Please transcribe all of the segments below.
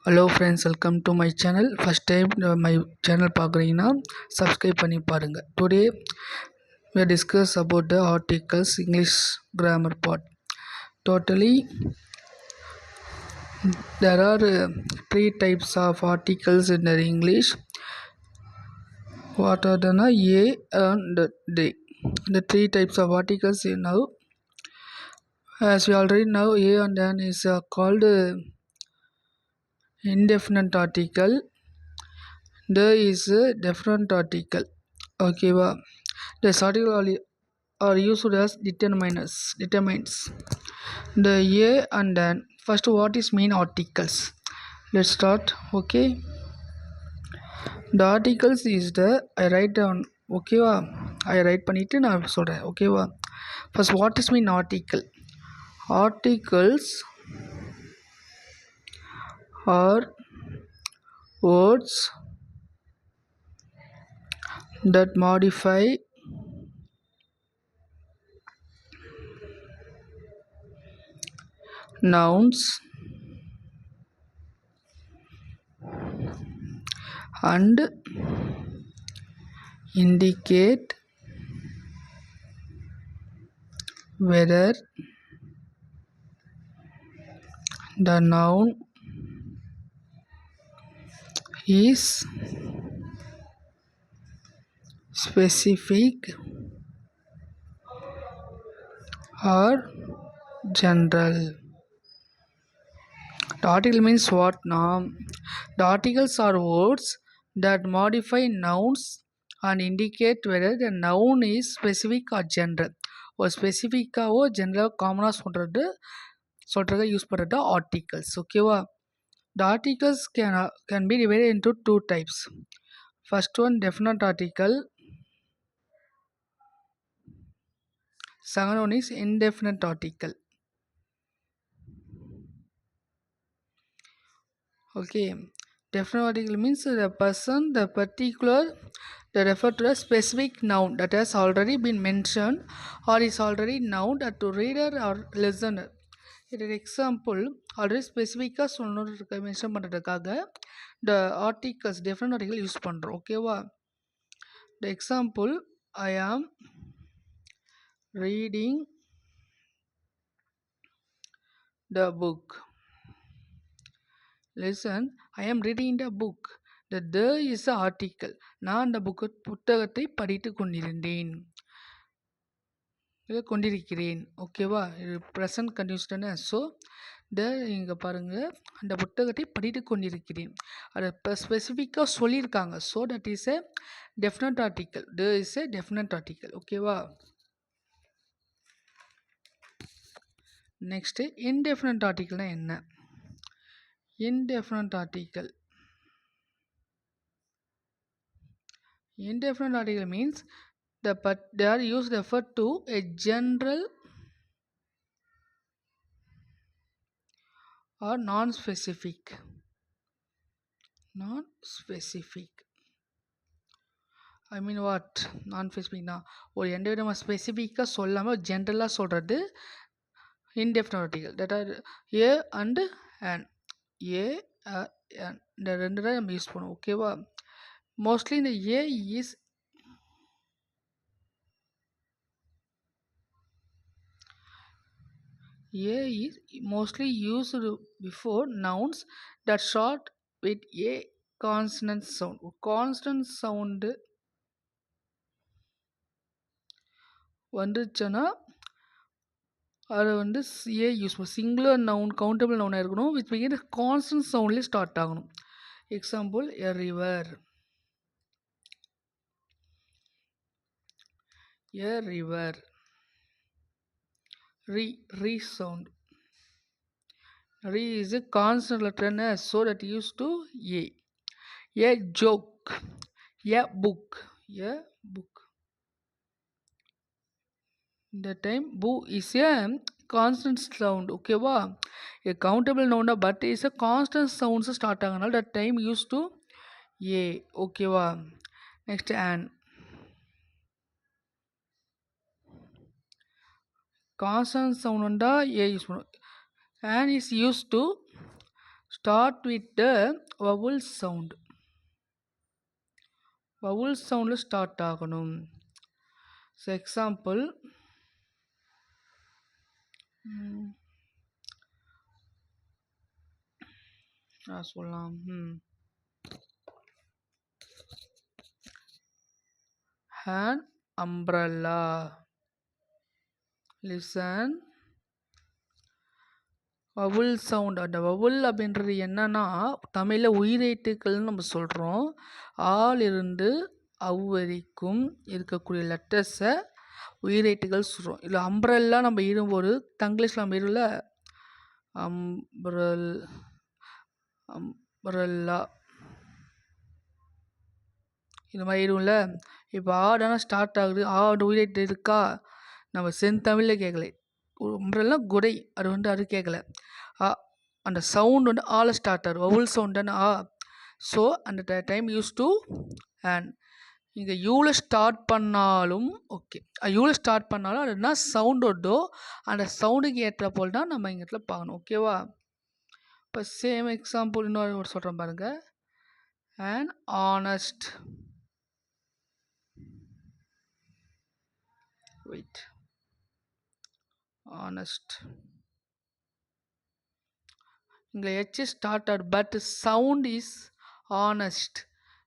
Hello friends, welcome to my channel. First time my channel பார்க்குறீங்கன்னா subscribe பண்ணி பாருங்கள். Today we discuss about the articles English grammar part. Totally there are three types of articles in the English. What are the a and they? The three types of articles you know. As we already know, a and an is called indefinite article. The is a definite article. Okay, wow. This article are used as determines the a and an. First, what is mean articles? Let's start. Okay, the articles is the I write down. Okay, wow. I write பண்ணிட்டு நான் சொல்றேன். Okay, wow. First, what is mean article? Articles are words that modify nouns and indicate whether the noun is specific or general. The article means what now? The articles are words that modify nouns and indicate whether the noun is specific or general. ஒரு ஸ்பெசிஃபிக்காவோ ஜென்ரலாக காமனாக சொல்கிறத use பண்ணுறது articles. ஓகேவா? The articles can be divided into two types. First one, definite article. Second one is indefinite article. Okay, definite article means the person, the particular, they refer to a specific noun that has already been mentioned or is already known to reader or listener. இது example already ஸ்பெசிஃபிக்காக சொல்லணுன்னு mention பண்ணுறதுக்காக இந்த articles different article use பண்ணுறோம். ஓகேவா? The example, ஐ ஆம் reading the book. Listen, ஐ ஆம் reading the book. The is a article. நான் அந்த புத்தகத்தை படித்து கொண்டிருந்தேன், இதை கொண்டிருக்கிறேன். ஓகேவா? இது ப்ரெசன்ட் கண்டினியூஸ் தானே. ஸோ இங்கே பாருங்கள், அந்த புத்தகத்தை படித்து கொண்டிருக்கிறேன். அதை இப்போ ஸ்பெசிஃபிக்காக சொல்லியிருக்காங்க. So that is a definite article. Is a definite article. ஓகேவா? நெக்ஸ்ட்டு இன்டெஃபினட் ஆர்டிக்கல்னால் என்ன? Indefinite article. Indefinite article means they are used to refer to a general or non-specific. Non-specific. I mean what? Non-specific na ஒரு எந்த விதமாக ஸ்பெசிஃபிக்காக சொல்லாமல் ஜென்ரலாக சொல்கிறது indefinite article. That are a and an. A இந்த ரெண்டு தான் நம்ம யூஸ் பண்ணுவோம். ஓகேவா? மோஸ்ட்லி இந்த A is mostly used before nouns that start with a consonant sound. Consonant sound வந்துச்சுன்னா அதை A யூஸ் பண்ணும். சிங்குலர் நவுன், கவுண்டபிள் நவுனாக இருக்கணும். விச் பிகின் கான்ஸ்டன்ட் சவுண்ட்லேயே ஸ்டார்ட் ஆகணும். Example, a river. A river. Re sound. Re is a consonant letter, so that used to A. A joke. A book. A book. The time bu is a constant sound. Okay, wow. A countable noun, but is a constant sounds start ஆகனால that time used to A. Okay, wow. Next, an. Constant sound A use பண்ணும். An is used to start with the vowel sound. vowel soundல start ஆகணும். So example நான் சொல்லலாம். an umbrella. listen. Vowel sound. அந்த vowel அப்படின்றது என்னன்னா தமிழில் உயிரெழுத்துக்கள்னு நம்ம சொல்கிறோம். ஆலிருந்து அவ் வரைக்கும் இருக்கக்கூடிய லெட்டர்ஸை உயிரெழுத்துக்கள் சொல்கிறோம். இல்லை அம்ப்ரல்லா நம்ம இடும்போது தங்கிலீஷில் நம்ம இருல அம்ப்ரல்லா இந்த மாதிரி இரும்ல. இப்போ ஆடானா ஸ்டார்ட் ஆகுது, ஆடு உயிரெழுத்து இருக்கா, நம்ம செந்தமிழில் கேட்கல. அம்ப்ரல்லா குடை, அது அது கேட்கல. அந்த சவுண்ட் வந்து ஆல ஸ்டார்ட் ஆகும். வவுல் சவுண்ட் தானே ஆ. ஸோ அந்த டைம் யூஸ் டு அண்ட் இங்கே யூவில் ஸ்டார்ட் பண்ணாலும் ஓகே, யூவில் ஸ்டார்ட் பண்ணாலும் அது என்ன சவுண்ட் வருதோ அந்த சவுண்டுக்கு ஏற்ற போல் தான் நம்ம இங்கே இடத்துல பார்க்கணும். ஓகேவா? இப்போ சேம் எக்ஸாம்பிள் இன்னொரு சொல்கிறேன் பாருங்கள். And honest. வெயிட். honest. இங்கே H started but sound is honest.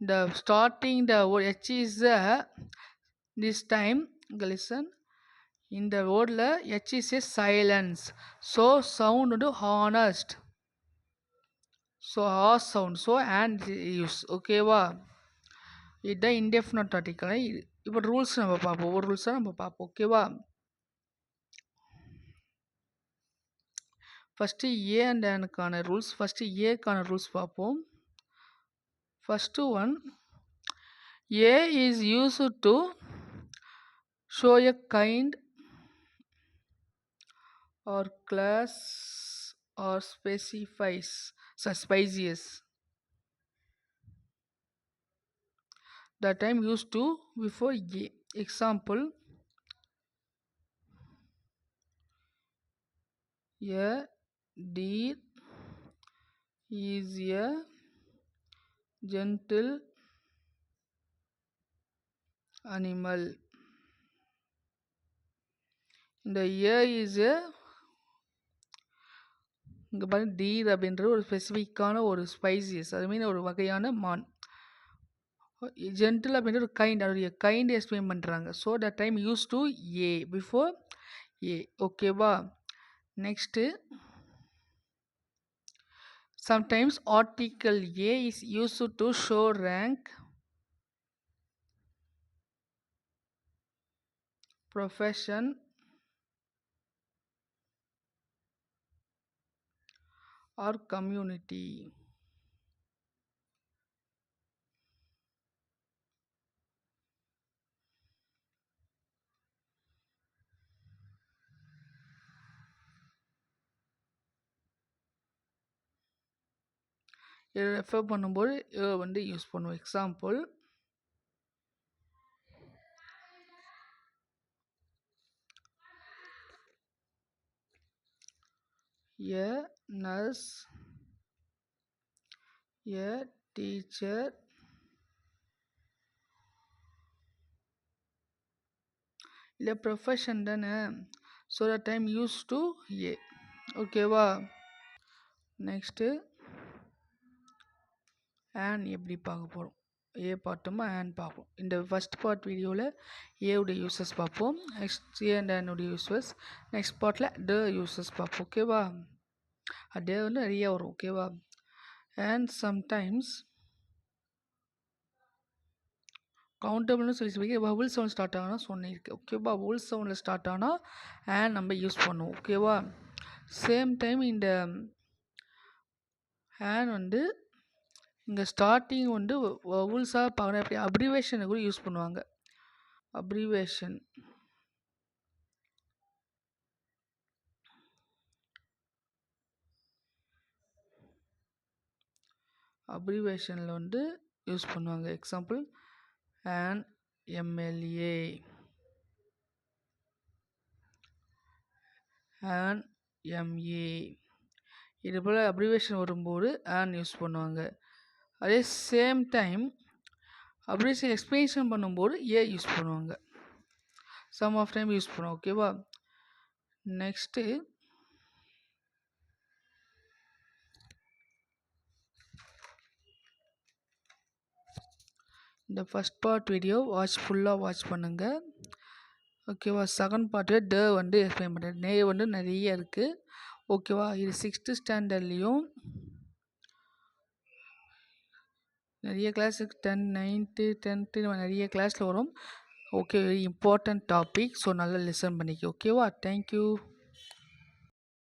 The starting the word H is this time listen. In the word H is a silence. So sound வந்து honest. So a sound. So and use. ஓகேவா? இதுதான் indefinite article. இப்போ rules நம்ம பார்ப்போம். ஒவ்வொரு ரூல்ஸாக நம்ம பார்ப்போம். ஓகேவா? ஃபஸ்ட்டு ஏ அண்ட் ஆனுக்கான ரூல்ஸ். ஃபஸ்ட்டு ஏக்கான ரூல்ஸ் பார்ப்போம். First one, A is used to show a kind or class or specifies species. The time used to before a. Example, a deer is a gentle animal. இந்த a is a இங்கே பாருங்க, deer அப்படின்றது ஒரு ஸ்பெசிஃபிக்கான ஒரு species, அது மீன் ஒரு வகையான மான். ஜென்டில் அப்படின்ற ஒரு கைண்ட், அதோடைய கைண்ட் எக்ஸ்பிளைன் பண்ணுறாங்க. So the time use to A before A. ஓகேவா? Next, sometimes article A is used to show rank, profession or community. இதை ரெஃபர் பண்ணும்போது வந்து யூஸ் பண்ணுவோம். Example, a nurse, a teacher, இல்லை ப்ரொஃபஷன் தானே. So the time use to A. ஓகேவா? Next on எப்படி பார்க்க போகிறோம். ஏ பார்த்தோமா ஆன் பார்ப்போம். இந்த ஃபஸ்ட் பார்ட் வீடியோவில் ஏவுடைய யூசஸ் பார்ப்போம். நெக்ஸ்ட் ஏ அண்ட் ஆனுடைய யூசஸ். நெக்ஸ்ட் பார்ட்டில் ட யூசஸ் பார்ப்போம். ஓகேவா? டே வந்து நிறைய வரும். ஓகேவா? அண்ட் சம்டைம்ஸ் கவுண்டபிள்னு சொல்லி வவுல் சவுண்ட் ஸ்டார்ட் ஆனால் சொன்னிருக்கு. ஓகேவா? வவுல் சவுண்டில் ஸ்டார்ட் ஆனால் ஆன் நம்ம யூஸ் பண்ணுவோம். ஓகேவா? சேம் டைம் இந்த ஆன் வந்து இங்கே ஸ்டார்டிங் வந்து வவுல்ஸாக பார்க்குறேன். எப்படி அப்ரிவேஷனை கூட யூஸ் பண்ணுவாங்க. அப்ரிவேஷன், அப்ரிவேஷனில் வந்து யூஸ் பண்ணுவாங்க. Example, an MLA, an MA, இது போல் அப்ரிவேஷன் வரும்போது ஆன் யூஸ் பண்ணுவாங்க. அதே சேம் டைம் அப்ரிவேஷன் எக்ஸ்பிளனேஷன் பண்ணும்போது ஏ யூஸ் பண்ணுவாங்க. சம் ஆஃப் டைம் யூஸ் பண்ணுவோம். ஓகேவா? நெக்ஸ்ட்டு இந்த ஃபஸ்ட் பார்ட் வீடியோ ஃபுல்லாக வாட்ச் பண்ணுங்கள். ஓகேவா? செகண்ட் பார்ட்டு வந்து எக்ஸ்பிளைன் பண்ணுறேன். வந்து நிறைய இருக்குது. ஓகேவா? இது 6th ஸ்டாண்டர்ட்லேயும் நிறைய கிளாஸுக்கு 10, 9th, 10th நிறைய கிளாஸில் வரும். Okay, very important topic. So நல்லா லிசன் பண்ணிக்க. ஓகேவா? தேங்க்யூ.